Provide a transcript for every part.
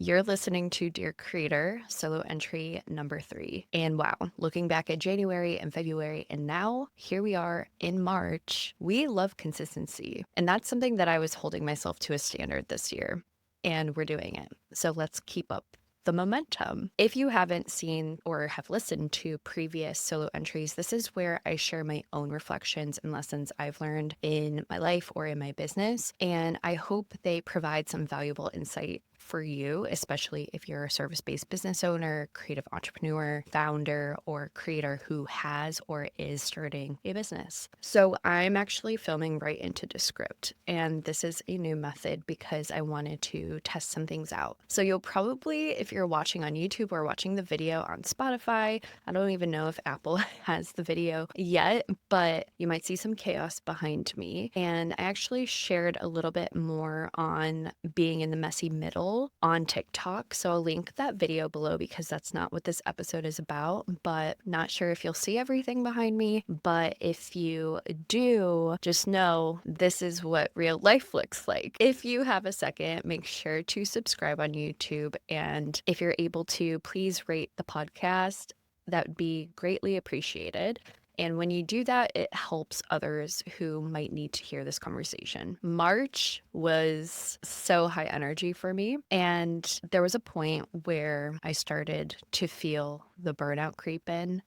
You're listening to Dear Creator, solo entry number 3. And wow, looking back at January and February, and now here we are in March, we love consistency. And that's something that I was holding myself to a standard this year. And we're doing it. So let's keep up the momentum. If you haven't seen or have listened to previous solo entries, this is where I share my own reflections and lessons I've learned in my life or in my business. And I hope they provide some valuable insight for you, especially if you're a service-based business owner, creative entrepreneur, founder, or creator who has or is starting a business. So I'm actually filming right into Descript, and this is a new method because I wanted to test some things out. So you'll probably, if you're watching on YouTube or watching the video on Spotify, I don't even know if Apple has the video yet, but you might see some chaos behind me. And I actually shared a little bit more on being in the messy middle on TikTok. So I'll link that video below because that's not what this episode is about, but not sure if you'll see everything behind me. But if you do, just know this is what real life looks like. If you have a second, make sure to subscribe on YouTube. And if you're able to, please rate the podcast. That would be greatly appreciated. And when you do that, it helps others who might need to hear this conversation. March was so high energy for me. And there was a point where I started to feel the burnout creep in.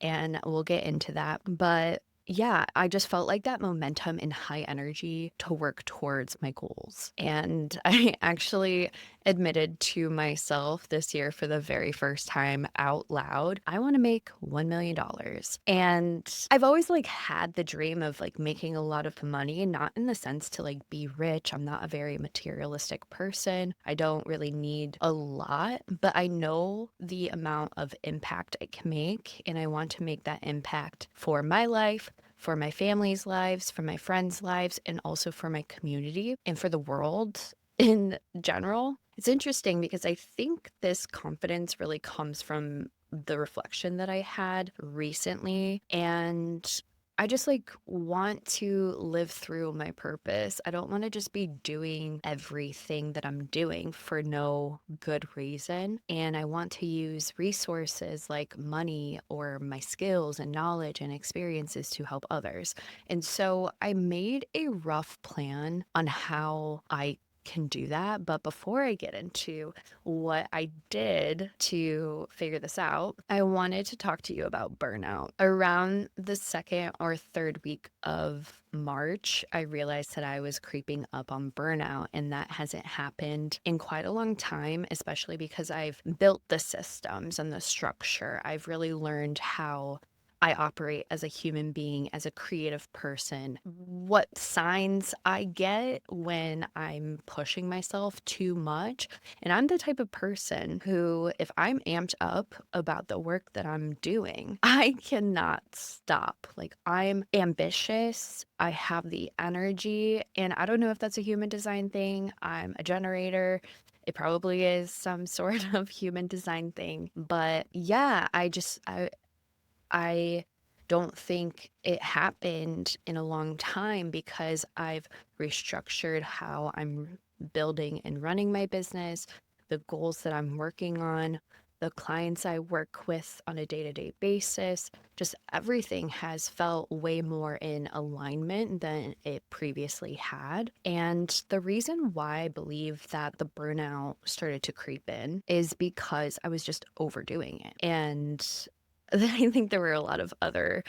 And we'll get into that. But yeah, I just felt like that momentum and high energy to work towards my goals. And I actually admitted to myself this year for the very first time out loud, I want to make $1 million. And I've always had the dream of making a lot of money, not in the sense to be rich. I'm not a very materialistic person. I don't really need a lot, but I know the amount of impact I can make. And I want to make that impact for my life, for my family's lives, for my friends' lives, and also for my community and for the world in general. It's interesting because I think this confidence really comes from the reflection that I had recently. And I just want to live through my purpose. I don't want to just be doing everything that I'm doing for no good reason. And I want to use resources like money or my skills and knowledge and experiences to help others. And so I made a rough plan on how I can do that. But before I get into what I did to figure this out, I wanted to talk to you about burnout. Around the second or third week of March, I realized that I was creeping up on burnout, and that hasn't happened in quite a long time, especially because I've built the systems and the structure. I've really learned how I operate as a human being, as a creative person, what signs I get when I'm pushing myself too much. And I'm the type of person who, if I'm amped up about the work that I'm doing, I cannot stop. I'm ambitious, I have the energy, and I don't know if that's a human design thing. I'm a generator. It probably is some sort of human design thing. But yeah, I don't think it happened in a long time because I've restructured how I'm building and running my business, the goals that I'm working on, the clients I work with on a day-to-day basis. Just everything has felt way more in alignment than it previously had. And the reason why I believe that the burnout started to creep in is because I was just overdoing it. And then I think there were a lot of other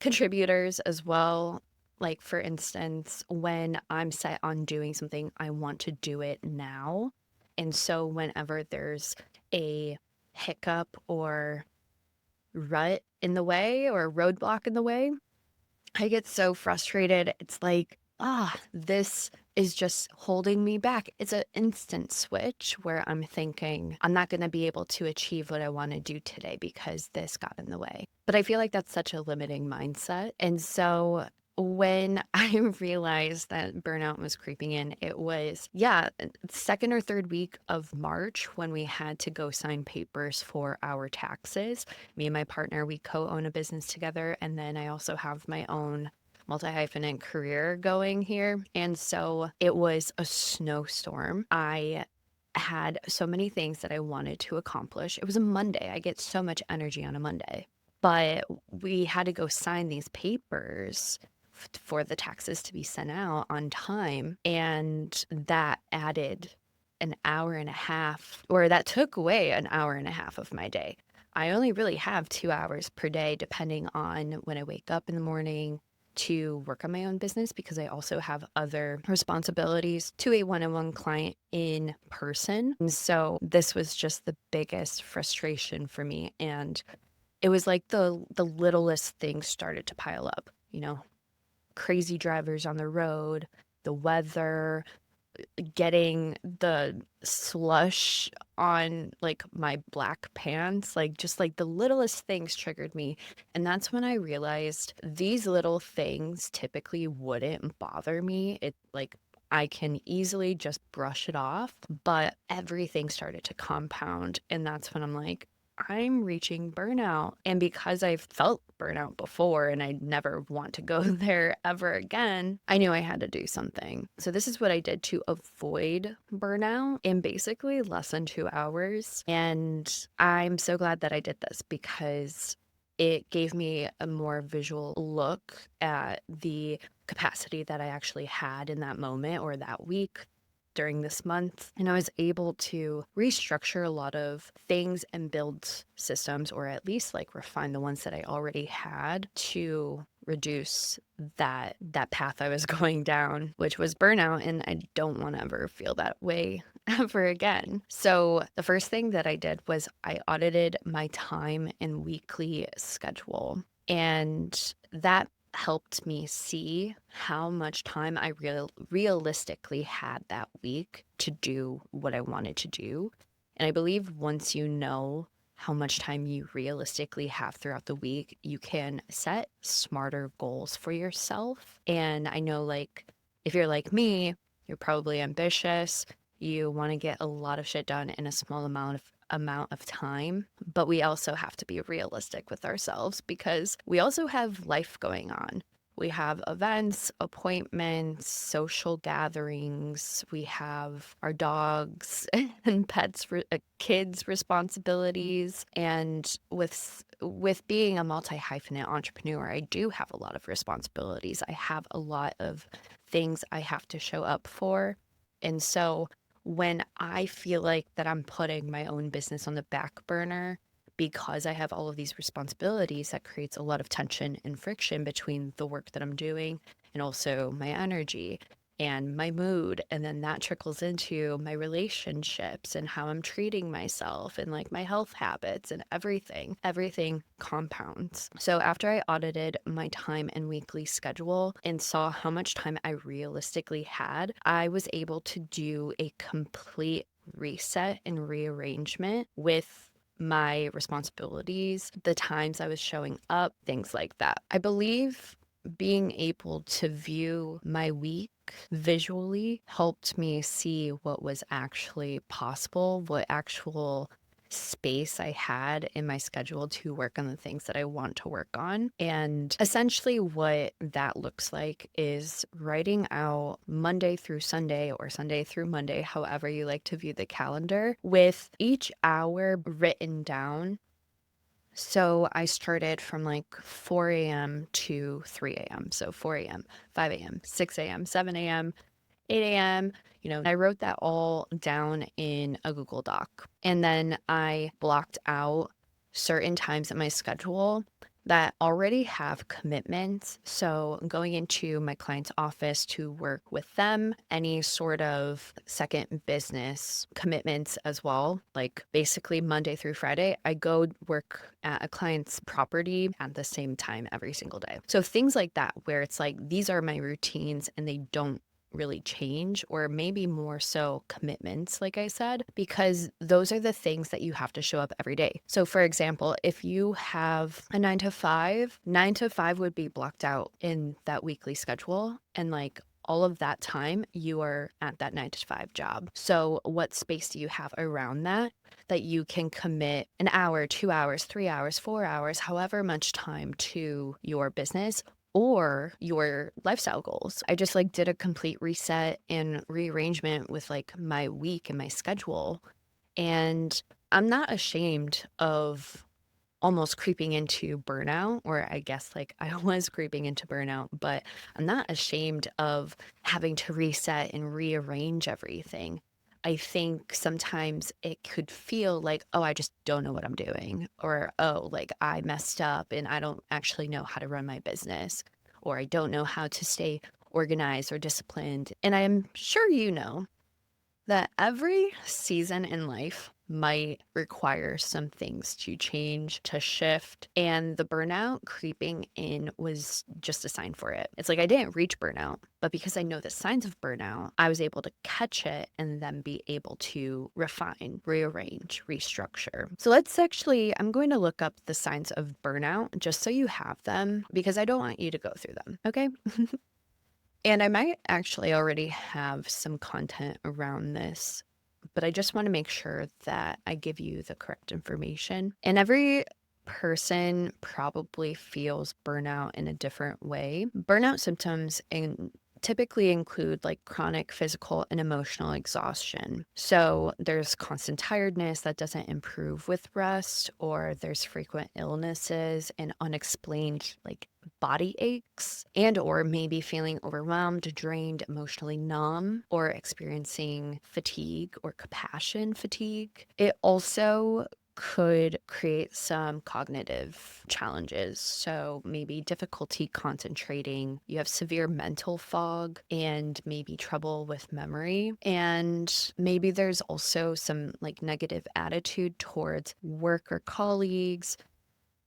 contributors as well. Like, for instance, when I'm set on doing something, I want to do it now. And so, whenever there's a hiccup or rut in the way or roadblock in the way, I get so frustrated. It's like, this is just holding me back. It's an instant switch where I'm thinking, I'm not going to be able to achieve what I want to do today because this got in the way. But I feel like that's such a limiting mindset. And so when I realized that burnout was creeping in, it was, second or third week of March when we had to go sign papers for our taxes. Me and my partner, we co-own a business together. And then I also have my own multi-hyphenate career going here. And so it was a snowstorm. I had so many things that I wanted to accomplish. It was a Monday. I get so much energy on a Monday. But we had to go sign these papers for the taxes to be sent out on time. And that added an hour and a half, or that took away an hour and a half of my day. I only really have 2 hours per day, depending on when I wake up in the morning to work on my own business, because I also have other responsibilities to a one-on-one client in person. And so this was just the biggest frustration for me. And it was like the littlest things started to pile up, crazy drivers on the road, the weather, getting the slush on like my black pants, like just like the littlest things triggered me. And that's when I realized these little things typically wouldn't bother me. It like I can easily just brush it off, but everything started to compound. And that's when I'm like, I'm reaching burnout. And because I've felt burnout before and I never want to go there ever again, I knew I had to do something. So this is what I did to avoid burnout in basically less than 2 hours. And I'm so glad that I did this because it gave me a more visual look at the capacity that I actually had in that moment or that week during this month. And I was able to restructure a lot of things and build systems, or at least like refine the ones that I already had to reduce that path I was going down, which was burnout. And I don't want to ever feel that way ever again. So the first thing that I did was I audited my time and weekly schedule. And that helped me see how much time I realistically had that week to do what I wanted to do. And I believe once you know how much time you realistically have throughout the week, you can set smarter goals for yourself. And I know, like, if you're like me, you're probably ambitious. You want to get a lot of shit done in a small amount of time, but we also have to be realistic with ourselves because we also have life going on. We have events, appointments, social gatherings. We have our dogs and pets, kids' responsibilities. And with being a multi-hyphenate entrepreneur, I do have a lot of responsibilities. I have a lot of things I have to show up for. And so when I feel like that I'm putting my own business on the back burner because I have all of these responsibilities, that creates a lot of tension and friction between the work that I'm doing and also my energy and my mood. And then that trickles into my relationships and how I'm treating myself and like my health habits and everything compounds. So after I audited my time and weekly schedule and saw how much time I realistically had, I was able to do a complete reset and rearrangement with my responsibilities, the times I was showing up, things like that. I believe being able to view my week visually helped me see what was actually possible, what actual space I had in my schedule to work on the things that I want to work on. And essentially, what that looks like is writing out Monday through Sunday or Sunday through Monday, however you like to view the calendar, with each hour written down. So I started from like 4 a.m. to 3 a.m. So 4 a.m., 5 a.m., 6 a.m., 7 a.m., 8 a.m. I wrote that all down in a Google Doc. And then I blocked out certain times in my schedule that already have commitments. So going into my client's office to work with them, any sort of second business commitments as well. Like basically Monday through Friday, I go work at a client's property at the same time every single day. So things like that, where it's like, these are my routines and they don't really change, or maybe more so commitments, like I said, because those are the things that you have to show up every day. So for example, if you have a 9 to 5 would be blocked out in that weekly schedule, and like all of that time you are at that 9 to 5 job. So what space do you have around that you can commit an hour, 2 hours, 3 hours, 4 hours, however much time to your business or your lifestyle goals. I just like did a complete reset and rearrangement with like my week and my schedule. And I'm not ashamed of almost creeping into burnout, or I guess like I was creeping into burnout, but I'm not ashamed of having to reset and rearrange everything. I think sometimes it could feel like, oh, I just don't know what I'm doing, or oh, like I messed up and I don't actually know how to run my business, or I don't know how to stay organized or disciplined. And I'm sure you know that every season in life might require some things to change, to shift. And the burnout creeping in was just a sign for it. It's like I didn't reach burnout, but because I know the signs of burnout, I was able to catch it and then be able to refine, rearrange, restructure. So I'm going to look up the signs of burnout just so you have them because I don't want you to go through them. Okay. And I might actually already have some content around this, but I just want to make sure that I give you the correct information. And every person probably feels burnout in a different way. Burnout symptoms typically include like chronic physical and emotional exhaustion. So there's constant tiredness that doesn't improve with rest, or there's frequent illnesses and unexplained like body aches, and or maybe feeling overwhelmed, drained, emotionally numb, or experiencing fatigue or compassion fatigue. It also could create some cognitive challenges. So maybe difficulty concentrating, you have severe mental fog, and maybe trouble with memory. And maybe there's also some like negative attitude towards work or colleagues,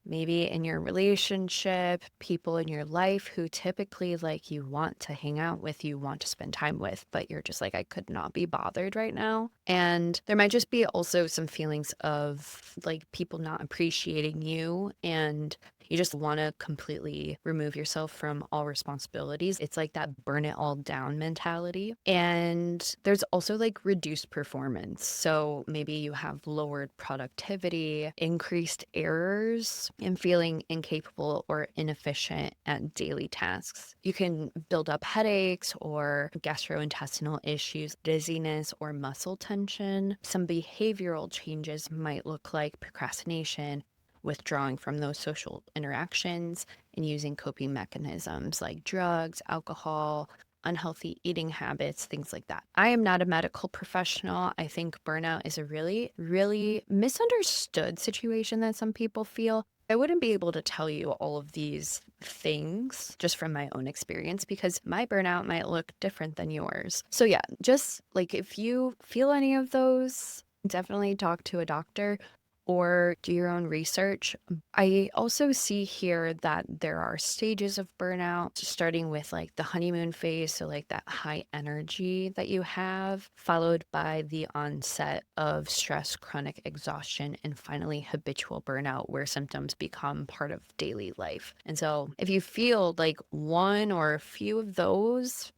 maybe in your relationship, people in your life who typically like you want to hang out with, you want to spend time with, but you're just like, I could not be bothered right now. And there might just be also some feelings of like people not appreciating you, and you just want to completely remove yourself from all responsibilities. It's like that burn it all down mentality. And there's also like reduced performance. So maybe you have lowered productivity, increased errors, and feeling incapable or inefficient at daily tasks. You can build up headaches or gastrointestinal issues, dizziness, or muscle tension. Some behavioral changes might look like procrastination, withdrawing from those social interactions, and using coping mechanisms like drugs, alcohol, unhealthy eating habits, things like that. I am not a medical professional. I think burnout is a really, really misunderstood situation that some people feel. I wouldn't be able to tell you all of these things just from my own experience because my burnout might look different than yours. So, yeah, just like if you feel any of those, definitely talk to a doctor or do your own research. I also see here that there are stages of burnout, starting with like the honeymoon phase, so like that high energy that you have, followed by the onset of stress, chronic exhaustion, and finally habitual burnout, where symptoms become part of daily life. And so if you feel like one or a few of those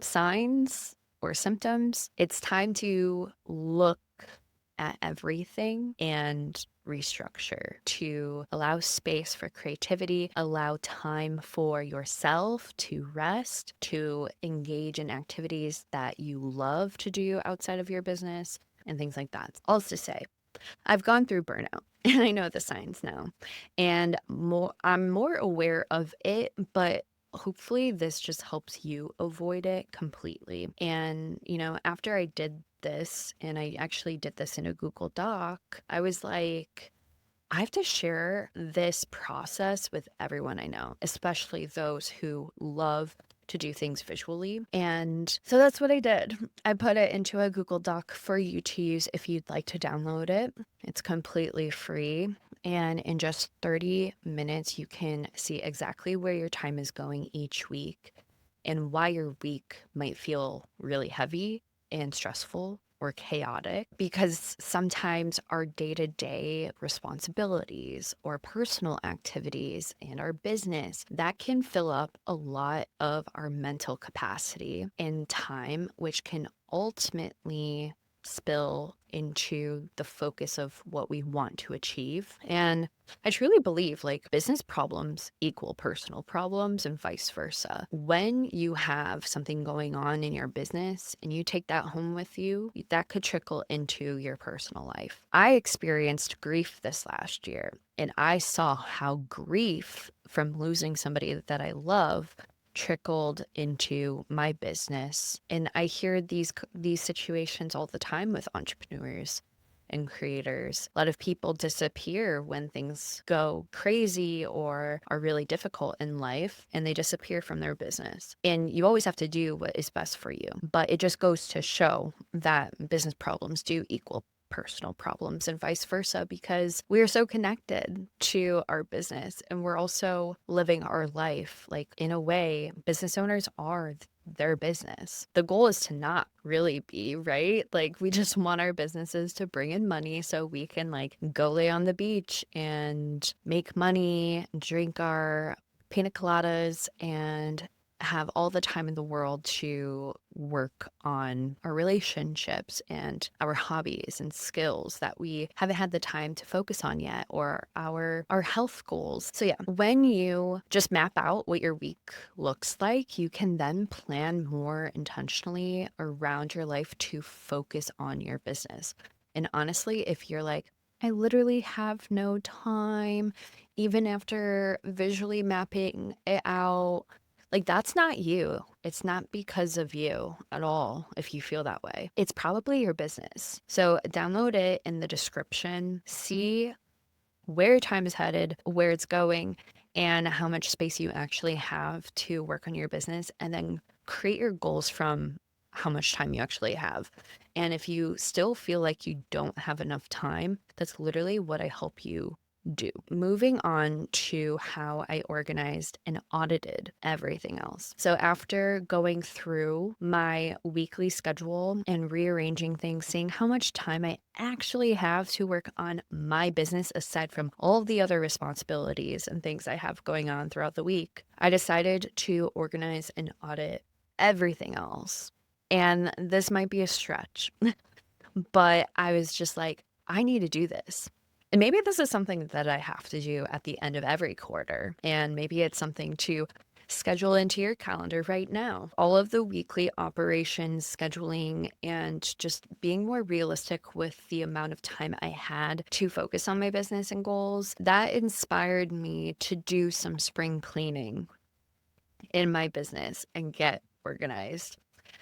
signs or symptoms, it's time to look at everything and restructure to allow space for creativity, allow time for yourself to rest, to engage in activities that you love to do outside of your business, and things like that. All to say, I've gone through burnout and I know the signs now, and I'm more aware of it, but hopefully this just helps you avoid it completely. And, after I did this, and I actually did this in a Google Doc, I was like, I have to share this process with everyone I know, especially those who love to do things visually. And so that's what I did. I put it into a Google Doc for you to use if you'd like to download it. It's completely free. And in just 30 minutes, you can see exactly where your time is going each week and why your week might feel really heavy and stressful or chaotic, because sometimes our day-to-day responsibilities or personal activities and our business that can fill up a lot of our mental capacity and time, which can ultimately spill into the focus of what we want to achieve. And I truly believe like business problems equal personal problems and vice versa. When you have something going on in your business and you take that home with you, that could trickle into your personal life. I experienced grief this last year, and I saw how grief from losing somebody that I love trickled into my business. And I hear these situations all the time with entrepreneurs and creators. A lot of people disappear when things go crazy or are really difficult in life, and they disappear from their business. And you always have to do what is best for you. But it just goes to show that business problems do equal personal problems and vice versa, because we are so connected to our business and we're also living our life. Like, in a way, business owners are their business. The goal is to not really be, right? Like, we just want our businesses to bring in money so we can like go lay on the beach and make money, drink our pina coladas, and have all the time in the world to work on our relationships and our hobbies and skills that we haven't had the time to focus on yet, or our health goals. So yeah, when you just map out what your week looks like, you can then plan more intentionally around your life to focus on your business. And honestly, if you're like, I literally have no time, even after visually mapping it out, like, that's not you. It's not because of you at all if you feel that way. It's probably your business. So download it in the description, see where your time is headed, where it's going, and how much space you actually have to work on your business, and then create your goals from how much time you actually have. And if you still feel like you don't have enough time, that's literally what I help you do. Moving on to how I organized and audited everything else. So after going through my weekly schedule and rearranging things, seeing how much time I actually have to work on my business aside from all the other responsibilities and things I have going on throughout the week, I decided to organize and audit everything else. And this might be a stretch, but I was just like, I need to do this. And maybe this is something that I have to do at the end of every quarter. And maybe it's something to schedule into your calendar right now. All of the weekly operations, scheduling, and just being more realistic with the amount of time I had to focus on my business and goals, that inspired me to do some spring cleaning in my business and get organized.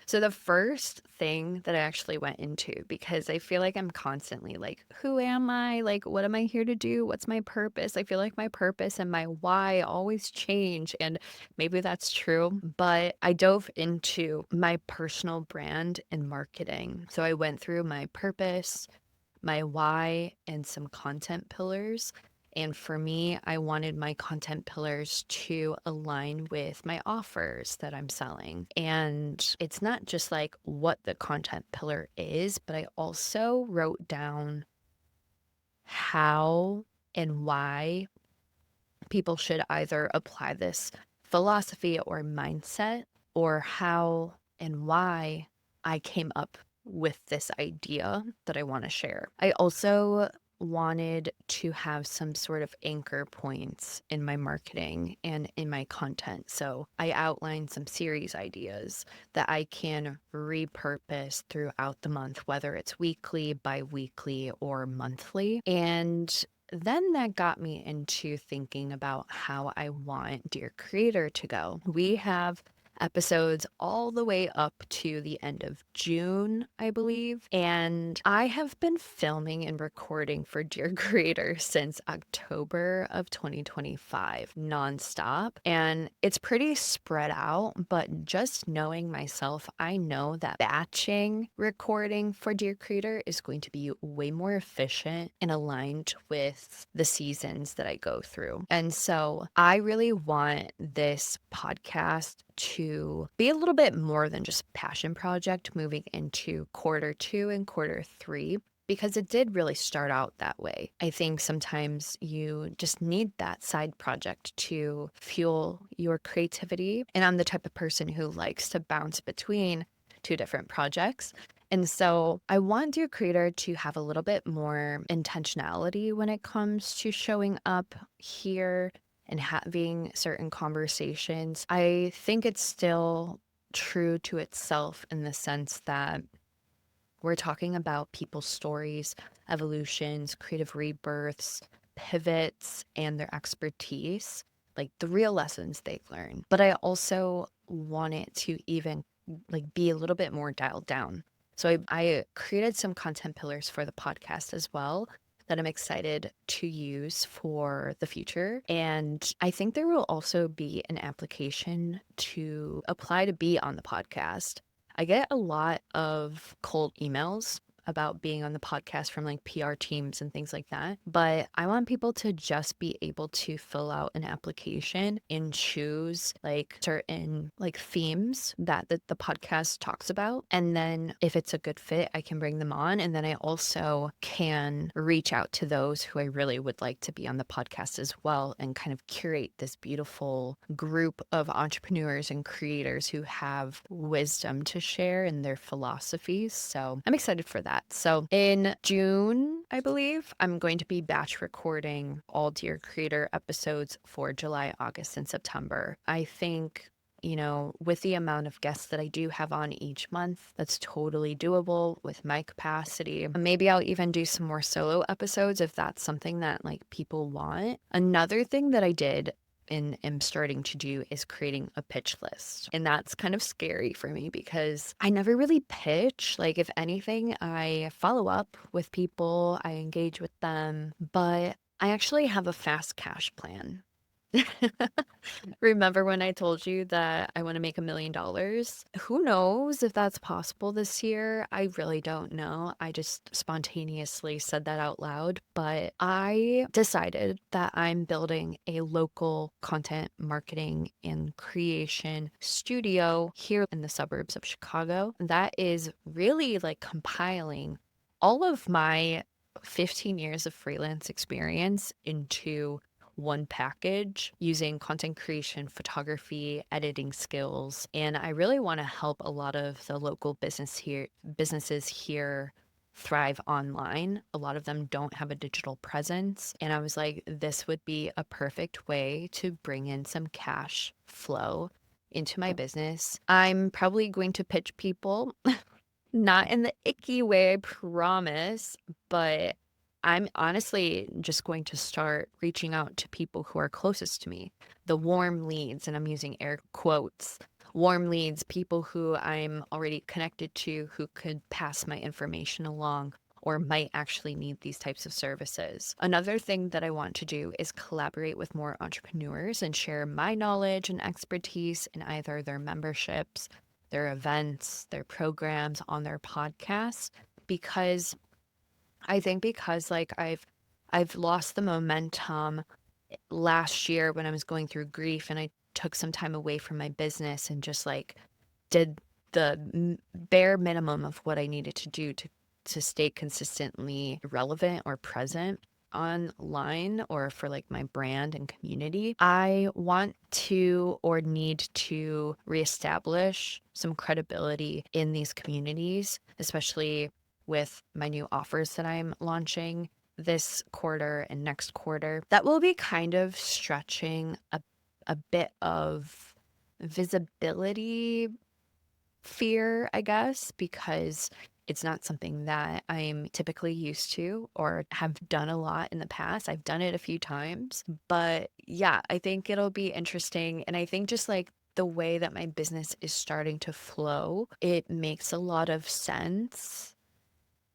So the first thing that I actually went into, because I feel like I'm constantly like, who am I? Like, what am I here to do? What's my purpose? I feel like my purpose and my why always change. And maybe that's true, but I dove into my personal brand and marketing. So I went through my purpose, my why, and some content pillars. And for me, I wanted my content pillars to align with my offers that I'm selling. And it's not just like what the content pillar is, but I also wrote down how and why people should either apply this philosophy or mindset, or how and why I came up with this idea that I want to share. I also wanted to have some sort of anchor points in my marketing and in my content. So I outlined some series ideas that I can repurpose throughout the month, whether it's weekly, bi-weekly, or monthly. And then that got me into thinking about how I want Dear Creator to go. We have episodes all the way up to the end of June, I believe. And I have been filming and recording for Dear Creator since October of 2025, nonstop. And it's pretty spread out, but just knowing myself, I know that batching recording for Dear Creator is going to be way more efficient and aligned with the seasons that I go through. And so I really want this podcast to be a little bit more than just passion project moving into quarter 2 and quarter 3, because it did really start out that way. I think sometimes you just need that side project to fuel your creativity. And I'm the type of person who likes to bounce between 2 different projects. And so I want Dear Creator to have a little bit more intentionality when it comes to showing up here and having certain conversations. I think it's still true to itself in the sense that we're talking about people's stories, evolutions, creative rebirths, pivots, and their expertise, like the real lessons they've learned. But I also want it to even like be a little bit more dialed down. So I created some content pillars for the podcast as well that I'm excited to use for the future. And I think there will also be an application to apply to be on the podcast. I get a lot of cold emails about being on the podcast from like PR teams and things like that. But I want people to just be able to fill out an application and choose like certain like themes that the podcast talks about. And then if it's a good fit, I can bring them on. And then I also can reach out to those who I really would like to be on the podcast as well and kind of curate this beautiful group of entrepreneurs and creators who have wisdom to share in their philosophies. So I'm excited for that. So in June, I believe, I'm going to be batch recording all Dear Creator episodes for July, August, and September. I think, with the amount of guests that I do have on each month, that's totally doable with my capacity. Maybe I'll even do some more solo episodes if that's something that like people want. Another thing that I did and am starting to do is creating a pitch list. And that's kind of scary for me because I never really pitch. Like, if anything, I follow up with people, I engage with them, but I actually have a fast cash plan. Remember when I told you that I want to make $1 million? Who knows if that's possible this year? I really don't know. I just spontaneously said that out loud, but I decided that I'm building a local content marketing and creation studio here in the suburbs of Chicago that is really like compiling all of my 15 years of freelance experience into one package using content creation, photography, editing skills. And I really want to help a lot of the local businesses here thrive online. A lot of them don't have a digital presence. And I was like, this would be a perfect way to bring in some cash flow into my business. I'm probably going to pitch people, not in the icky way, I promise, but I'm honestly just going to start reaching out to people who are closest to me, the warm leads, and I'm using air quotes, warm leads, people who I'm already connected to who could pass my information along or might actually need these types of services. Another thing that I want to do is collaborate with more entrepreneurs and share my knowledge and expertise in either their memberships, their events, their programs on their podcasts, because I think because like I've lost the momentum last year when I was going through grief and I took some time away from my business and just like did the bare minimum of what I needed to do to stay consistently relevant or present online or for like my brand and community. I want to or need to reestablish some credibility in these communities, especially with my new offers that I'm launching this quarter and next quarter. That will be kind of stretching a bit of visibility fear, I guess, because it's not something that I'm typically used to or have done a lot in the past. I've done it a few times, but yeah, I think it'll be interesting. And I think just like the way that my business is starting to flow, it makes a lot of sense.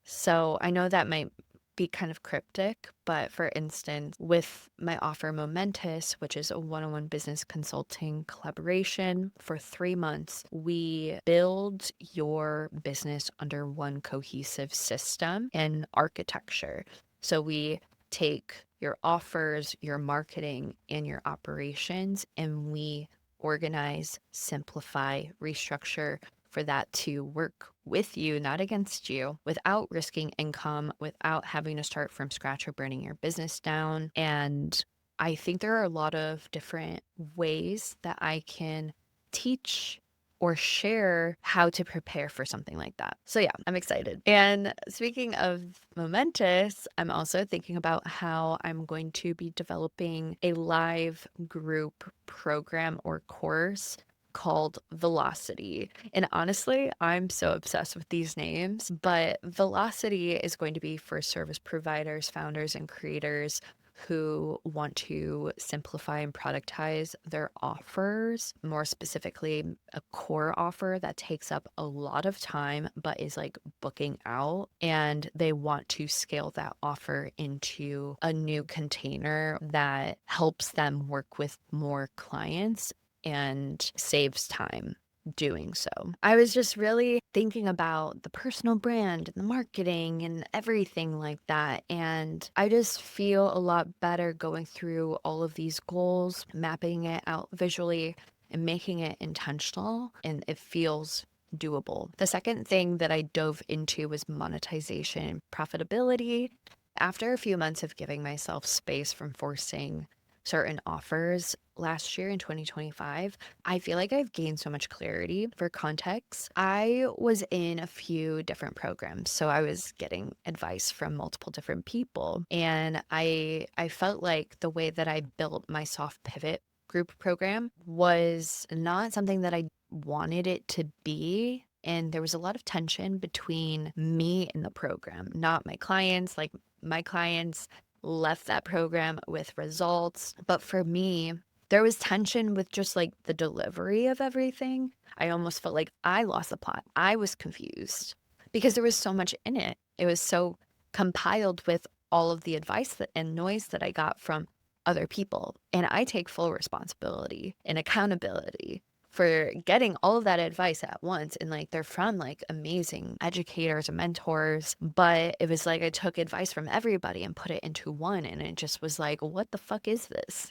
So I know that might be kind of cryptic, but for instance, with my offer Momentous, which is a one-on-one business consulting collaboration for 3 months, we build your business under one cohesive system and architecture. So we take your offers, your marketing, and your operations, and we organize, simplify, restructure for that to work with you, not against you, without risking income, without having to start from scratch or burning your business down. And I think there are a lot of different ways that I can teach or share how to prepare for something like that. So yeah, I'm excited. And speaking of Momentous, I'm also thinking about how I'm going to be developing a live group program or course called Velocity. And honestly, I'm so obsessed with these names, but Velocity is going to be for service providers, founders, and creators who want to simplify and productize their offers, more specifically, a core offer that takes up a lot of time but is like booking out. And they want to scale that offer into a new container that helps them work with more clients and saves time doing so. I was just really thinking about the personal brand and the marketing and everything like that. And I just feel a lot better going through all of these goals, mapping it out visually and making it intentional. And it feels doable. The second thing that I dove into was monetization, profitability. After a few months of giving myself space from forcing certain offers last year in 2025, I feel like I've gained so much clarity. For context, I was in a few different programs, so I was getting advice from multiple different people, and I felt like the way that I built my soft pivot group program was not something that I wanted it to be. And there was a lot of tension between me and the program, not my clients. Like, my clients left that program with results. But for me, there was tension with just like the delivery of everything. I almost felt like I lost the plot. I was confused because there was so much in it. It was so compiled with all of the advice and noise that I got from other people. And I take full responsibility and accountability for getting all of that advice at once. And like, they're from like amazing educators and mentors, but it was like I took advice from everybody and put it into one, and it just was like, what the fuck is this?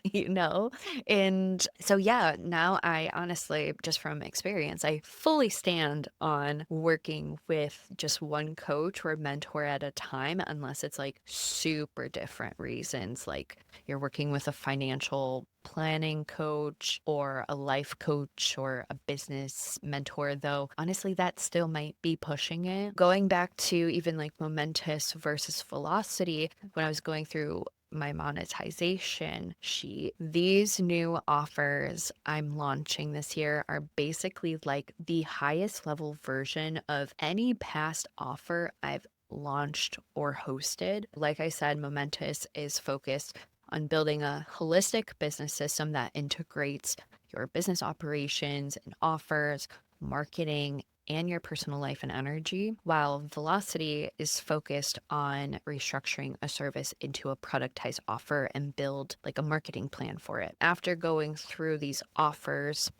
And so yeah, now I honestly, just from experience, I fully stand on working with just one coach or mentor at a time, unless it's like super different reasons, like you're working with a financial planning coach or a life coach or a business mentor, though honestly, that still might be pushing it. Going back to even like Momentous versus Velocity, when I was going through my monetization sheet, these new offers I'm launching this year are basically like the highest level version of any past offer I've launched or hosted. Like I said, Momentous is focused on building a holistic business system that integrates your business operations and offers, marketing, and your personal life and energy, while Velocity is focused on restructuring a service into a productized offer and build like a marketing plan for it. After going through these offers,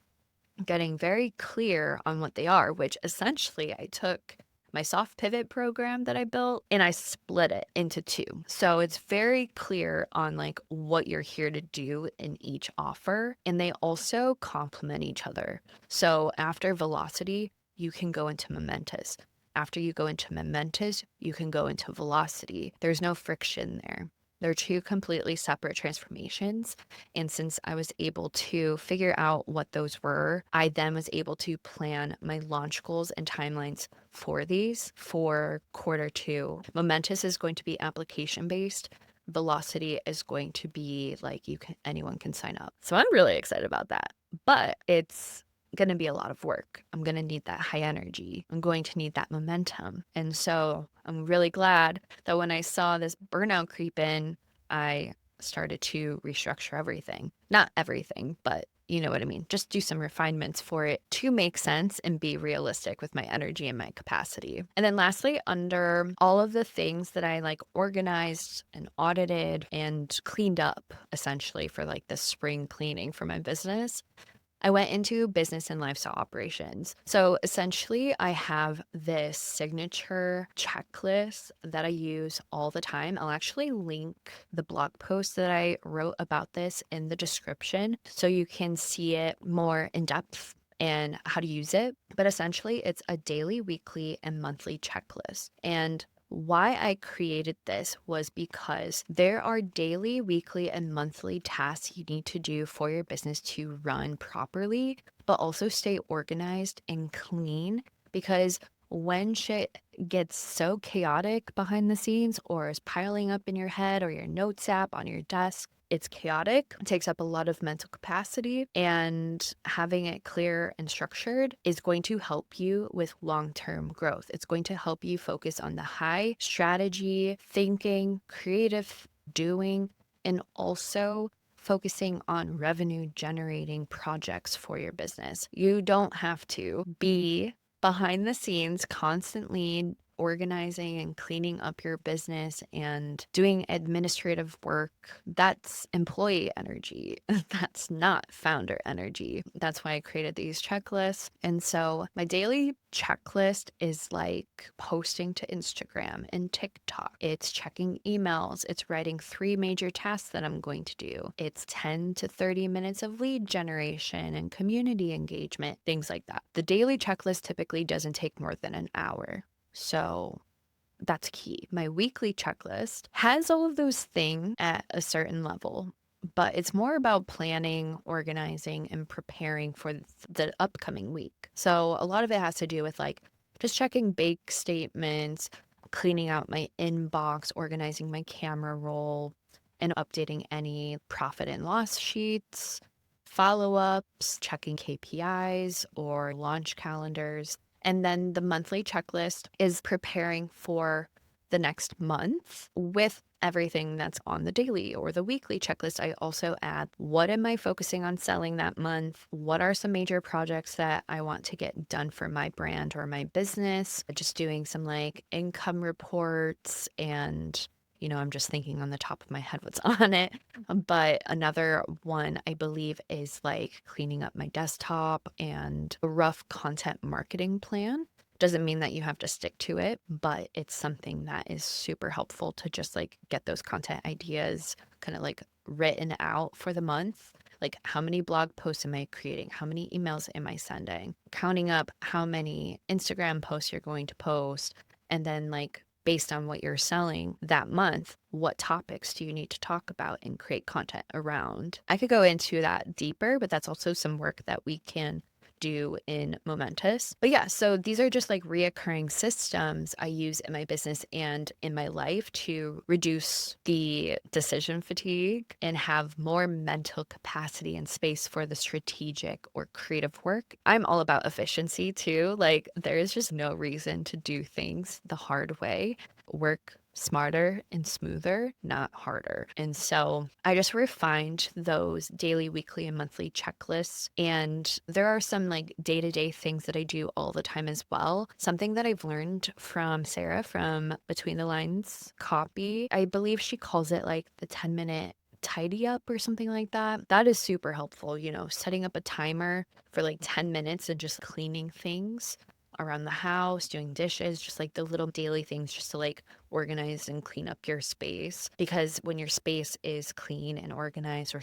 getting very clear on what they are, which essentially I took my soft pivot program that I built and I split it into two. So it's very clear on like what you're here to do in each offer. And they also complement each other. So after Velocity, you can go into Momentous. After you go into Momentous, you can go into Velocity. There's no friction there. They're two completely separate transformations. And since I was able to figure out what those were, I then was able to plan my launch goals and timelines for these for quarter 2. Momentous is going to be application based. Velocity is going to be like anyone can sign up. So I'm really excited about that. But it's going to be a lot of work. I'm going to need that high energy. I'm going to need that momentum. And so I'm really glad that when I saw this burnout creep in, I started to restructure everything. Not everything, but you know what I mean. Just do some refinements for it to make sense and be realistic with my energy and my capacity. And then lastly, under all of the things that I like organized and audited and cleaned up essentially for like the spring cleaning for my business, I went into business and lifestyle operations. So essentially, I have this signature checklist that I use all the time. I'll actually link the blog post that I wrote about this in the description so you can see it more in depth and how to use it. But essentially, it's a daily, weekly, and monthly checklist. And Why I created this was because there are daily, weekly, and monthly tasks you need to do for your business to run properly, but also stay organized and clean. Because when shit gets so chaotic behind the scenes or is piling up in your head or your notes app on your desk, it's chaotic, it takes up a lot of mental capacity, and having it clear and structured is going to help you with long-term growth. It's going to help you focus on the high strategy, thinking, creative doing, and also focusing on revenue generating projects for your business. You don't have to be behind the scenes constantly organizing and cleaning up your business and doing administrative work. That's employee energy. That's not founder energy. That's why I created these checklists. And so my daily checklist is like posting to Instagram and TikTok. It's checking emails. It's writing 3 major tasks that I'm going to do. It's 10 to 30 minutes of lead generation and community engagement, things like that. The daily checklist typically doesn't take more than an hour. So that's key. My weekly checklist has all of those things at a certain level, but it's more about planning, organizing, and preparing for the upcoming week. So a lot of it has to do with like just checking bank statements, cleaning out my inbox, organizing my camera roll, and updating any profit and loss sheets, follow ups, checking KPIs or launch calendars. And then the monthly checklist is preparing for the next month with everything that's on the daily or the weekly checklist. I also add what am I focusing on selling that month? What are some major projects that I want to get done for my brand or my business? Just doing some like income reports and I'm just thinking on the top of my head what's on it. But another one I believe is like cleaning up my desktop and a rough content marketing plan. Doesn't mean that you have to stick to it, but it's something that is super helpful to just like get those content ideas kind of like written out for the month. Like, how many blog posts am I creating? How many emails am I sending? Counting up how many Instagram posts you're going to post, and then like based on what you're selling that month, what topics do you need to talk about and create content around? I could go into that deeper, but that's also some work that we can do in Momentous. But yeah, so these are just like reoccurring systems I use in my business and in my life to reduce the decision fatigue and have more mental capacity and space for the strategic or creative work. I'm all about efficiency too. Like, there is just no reason to do things the hard way. Work smarter and smoother, not harder. And so I just refined those daily, weekly, and monthly checklists. And there are some like day to day things that I do all the time as well. Something that I've learned from Sarah from Between the Lines Copy, I believe she calls it like the 10-minute tidy up or something like that. That is super helpful, setting up a timer for like 10 minutes and just cleaning things around the house, doing dishes, just like the little daily things just to like organize and clean up your space. Because when your space is clean and organized or,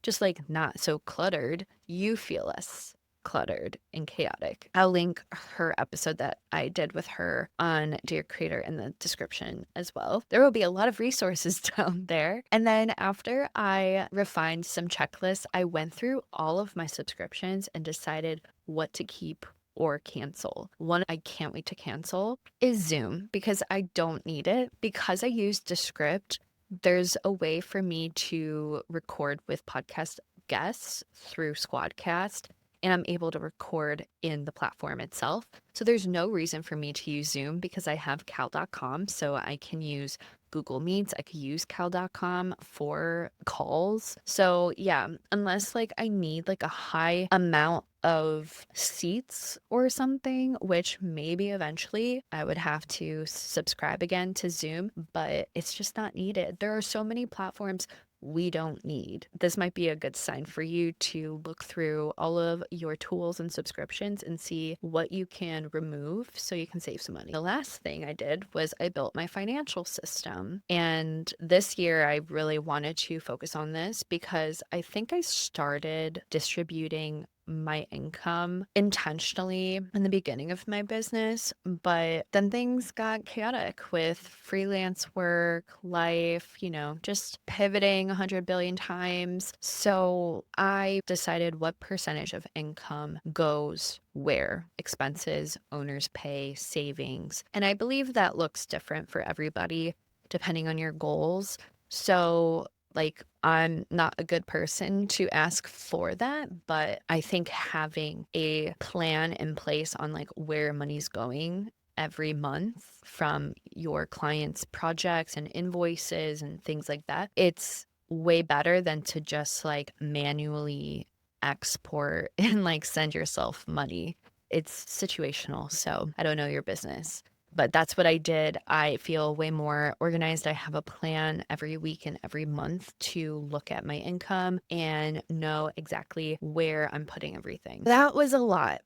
just like not so cluttered, you feel less cluttered and chaotic. I'll link her episode that I did with her on Dear Creator in the description as well. There will be a lot of resources down there. And then after I refined some checklists, I went through all of my subscriptions and decided what to keep or cancel. One I can't wait to cancel is Zoom because I don't need it. Because I use Descript, there's a way for me to record with podcast guests through Squadcast, and I'm able to record in the platform itself. So there's no reason for me to use Zoom because I have cal.com, so I can use Google Meets. I could use cal.com for calls. So yeah, unless like I need like a high amount of seats or something, which maybe eventually I would have to subscribe again to Zoom, but it's just not needed. There are so many platforms we don't need. This might be a good sign for you to look through all of your tools and subscriptions and see what you can remove so you can save some money. The last thing I did was I built my financial system. And this year I really wanted to focus on this because I think I started distributing my income intentionally in the beginning of my business, but then things got chaotic with freelance work, life, just pivoting 100 billion times. So I decided what percentage of income goes where: expenses, owner's pay, savings. And I believe that looks different for everybody depending on your goals. So, like, I'm not a good person to ask for that, but I think having a plan in place on like where money's going every month from your clients' projects and invoices and things like that, it's way better than to just like manually export and like send yourself money. It's situational. So I don't know your business, but that's what I did. I feel way more organized. I have a plan every week and every month to look at my income and know exactly where I'm putting everything. That was a lot.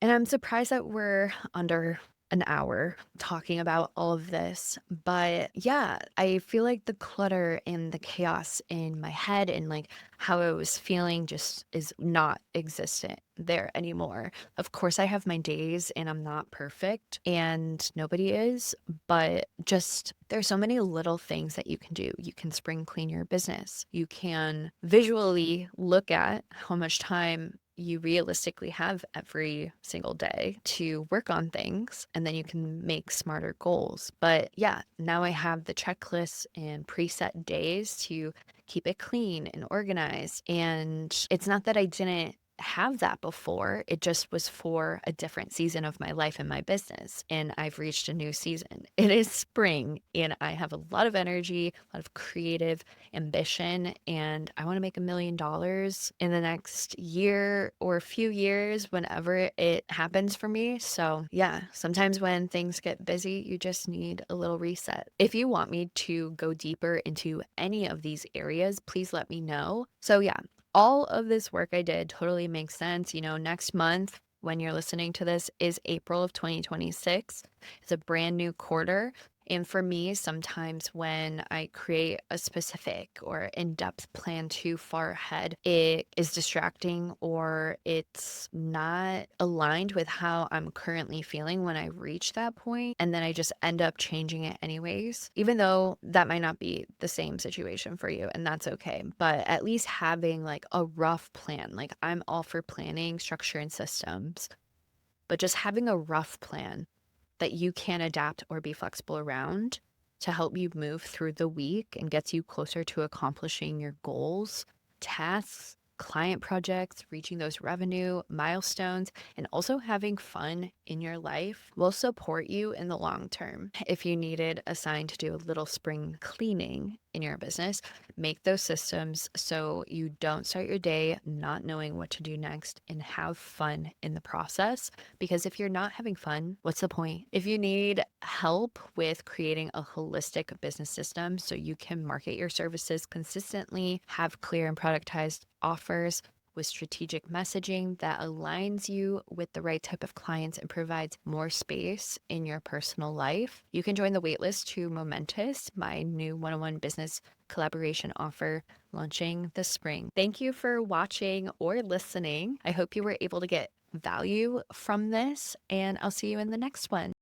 And I'm surprised that we're under an hour talking about all of this. But yeah, I feel like the clutter and the chaos in my head and like how I was feeling just is not existent there anymore. Of course, I have my days and I'm not perfect and nobody is, but just there's so many little things that you can do. You can spring clean your business. You can visually look at how much time you realistically have every single day to work on things, and then you can make smarter goals. But yeah, now I have the checklists and preset days to keep it clean and organized. And it's not that I didn't have that before. It just was for a different season of my life and my business. And I've reached a new season. It is spring and I have a lot of energy, a lot of creative ambition, and I want to make $1 million in the next year or a few years whenever it happens for me. So yeah, sometimes when things get busy, you just need a little reset. If you want me to go deeper into any of these areas, please let me know. So yeah, all of this work I did totally makes sense. Next month, when you're listening to this, is April of 2026. It's a brand new quarter. And for me, sometimes when I create a specific or in-depth plan too far ahead, it is distracting or it's not aligned with how I'm currently feeling when I reach that point. And then I just end up changing it anyways, even though that might not be the same situation for you. And that's okay. But at least having like a rough plan, like I'm all for planning, structure, and systems, but just having a rough plan that you can adapt or be flexible around to help you move through the week and gets you closer to accomplishing your goals, tasks, client projects, reaching those revenue milestones, and also having fun in your life will support you in the long term. If you needed a sign to do a little spring cleaning in your business, make those systems so you don't start your day not knowing what to do next and have fun in the process. Because if you're not having fun, what's the point? If you need help with creating a holistic business system so you can market your services consistently, have clear and productized offers with strategic messaging that aligns you with the right type of clients and provides more space in your personal life, you can join the waitlist to Momentous, my new one-on-one business collaboration offer launching this spring. Thank you for watching or listening. I hope you were able to get value from this, and I'll see you in the next one.